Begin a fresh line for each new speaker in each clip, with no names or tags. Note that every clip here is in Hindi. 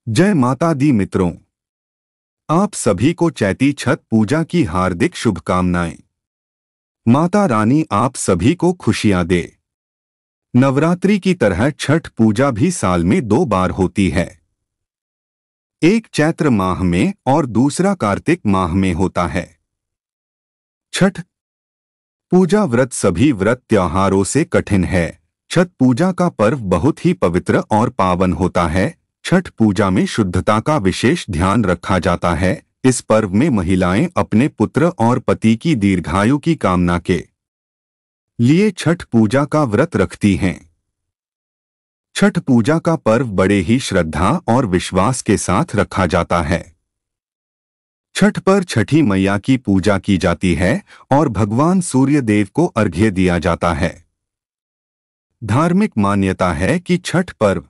जय माता दी मित्रों, आप सभी को चैती छठ पूजा की हार्दिक शुभकामनाएं। माता रानी आप सभी को खुशियां दे। नवरात्रि की तरह छठ पूजा भी साल में 2 बार होती है। एक चैत्र माह में और दूसरा कार्तिक माह में होता है। छठ पूजा व्रत सभी व्रत त्योहारों से कठिन है। छठ पूजा का पर्व बहुत ही पवित्र और पावन होता है। छठ पूजा में शुद्धता का विशेष ध्यान रखा जाता है। इस पर्व में महिलाएं अपने पुत्र और पति की दीर्घायु की कामना के लिए छठ पूजा का व्रत रखती हैं। छठ पूजा का पर्व बड़े ही श्रद्धा और विश्वास के साथ रखा जाता है। छठ पर छठी मैया की पूजा की जाती है और भगवान सूर्य देव को अर्घ्य दिया जाता है। धार्मिक मान्यता है कि छठ पर्व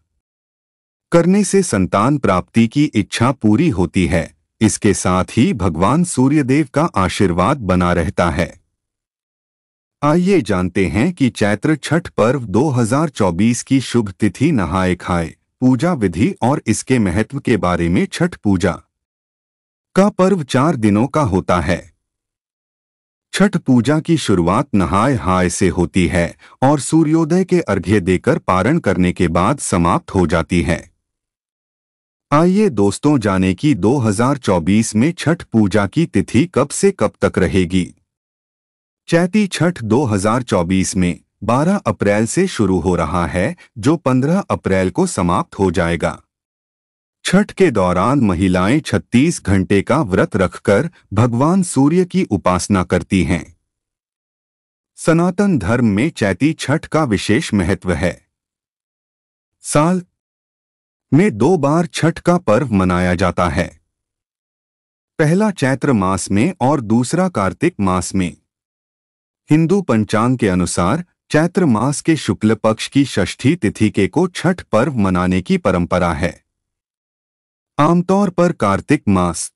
करने से संतान प्राप्ति की इच्छा पूरी होती है। इसके साथ ही भगवान सूर्यदेव का आशीर्वाद बना रहता है। आइए जानते हैं कि चैत्र छठ पर्व 2024 की शुभ तिथि, नहाए खाए, पूजा विधि और इसके महत्व के बारे में। छठ पूजा का पर्व 4 दिनों का होता है। छठ पूजा की शुरुआत नहाए खाए से होती है और सूर्योदय के अर्घ्य देकर पारण करने के बाद समाप्त हो जाती है। आइए दोस्तों जाने कि 2024 में छठ पूजा की तिथि कब से कब तक रहेगी। चैती छठ 2024 में 12 अप्रैल से शुरू हो रहा है, जो 15 अप्रैल को समाप्त हो जाएगा। छठ के दौरान महिलाएं 36 घंटे का व्रत रखकर भगवान सूर्य की उपासना करती हैं। सनातन धर्म में चैती छठ का विशेष महत्व है। साल में 2 बार छठ का पर्व मनाया जाता है, पहला चैत्र मास में और दूसरा कार्तिक मास में। हिंदू पंचांग के अनुसार चैत्र मास के शुक्ल पक्ष की षष्ठी तिथि के को छठ पर्व मनाने की परंपरा है। आमतौर पर कार्तिक मास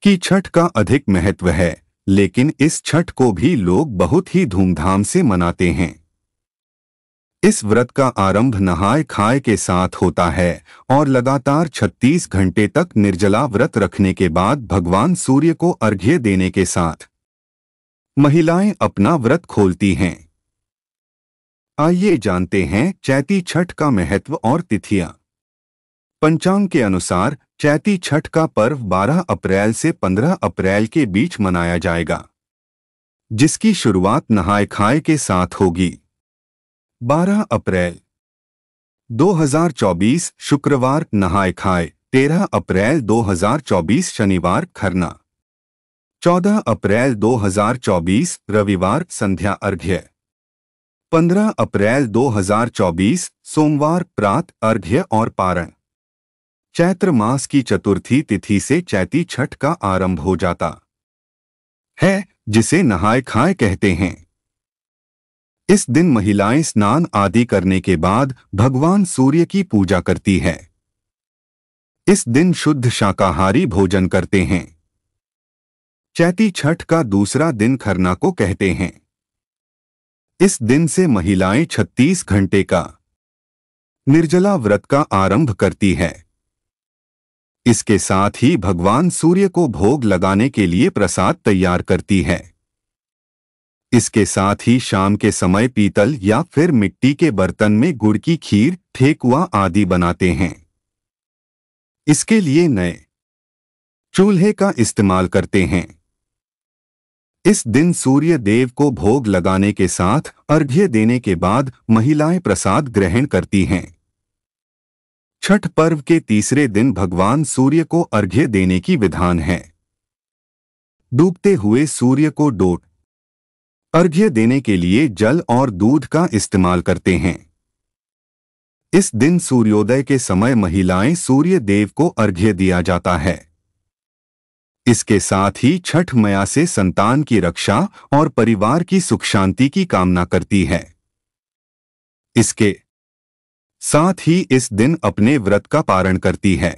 की छठ का अधिक महत्व है, लेकिन इस छठ को भी लोग बहुत ही धूमधाम से मनाते हैं। इस व्रत का आरंभ नहाए खाए के साथ होता है और लगातार 36 घंटे तक निर्जला व्रत रखने के बाद भगवान सूर्य को अर्घ्य देने के साथ महिलाएं अपना व्रत खोलती हैं। आइए जानते हैं चैती छठ का महत्व और तिथियां। पंचांग के अनुसार चैती छठ का पर्व 12 अप्रैल से 15 अप्रैल के बीच मनाया जाएगा, जिसकी शुरुआत नहाए खाए के साथ होगी। 12 अप्रैल 2024 शुक्रवार नहाए खाए, 13 अप्रैल 2024 शनिवार खरना, 14 अप्रैल 2024 रविवार संध्या अर्घ्य, 15 अप्रैल 2024 सोमवार प्रात अर्घ्य और पारण। चैत्र मास की चतुर्थी तिथि से चैती छठ का आरंभ हो जाता है, जिसे नहाए खाए कहते हैं। इस दिन महिलाएं स्नान आदि करने के बाद भगवान सूर्य की पूजा करती है। इस दिन शुद्ध शाकाहारी भोजन करते हैं। चैती छठ का दूसरा दिन खरना को कहते हैं। इस दिन से महिलाएं 36 घंटे का निर्जला व्रत का आरंभ करती है। इसके साथ ही भगवान सूर्य को भोग लगाने के लिए प्रसाद तैयार करती है। इसके साथ ही शाम के समय पीतल या फिर मिट्टी के बर्तन में गुड़ की खीर, ठेकुआ आदि बनाते हैं। इसके लिए नए चूल्हे का इस्तेमाल करते हैं। इस दिन सूर्य देव को भोग लगाने के साथ अर्घ्य देने के बाद महिलाएं प्रसाद ग्रहण करती हैं। छठ पर्व के तीसरे दिन भगवान सूर्य को अर्घ्य देने की विधान है। डूबते हुए सूर्य को डोट अर्घ्य देने के लिए जल और दूध का इस्तेमाल करते हैं। इस दिन सूर्योदय के समय महिलाएं सूर्य देव को अर्घ्य दिया जाता है। इसके साथ ही छठ मैया से संतान की रक्षा और परिवार की सुख शांति की कामना करती है। इसके साथ ही इस दिन अपने व्रत का पारण करती है।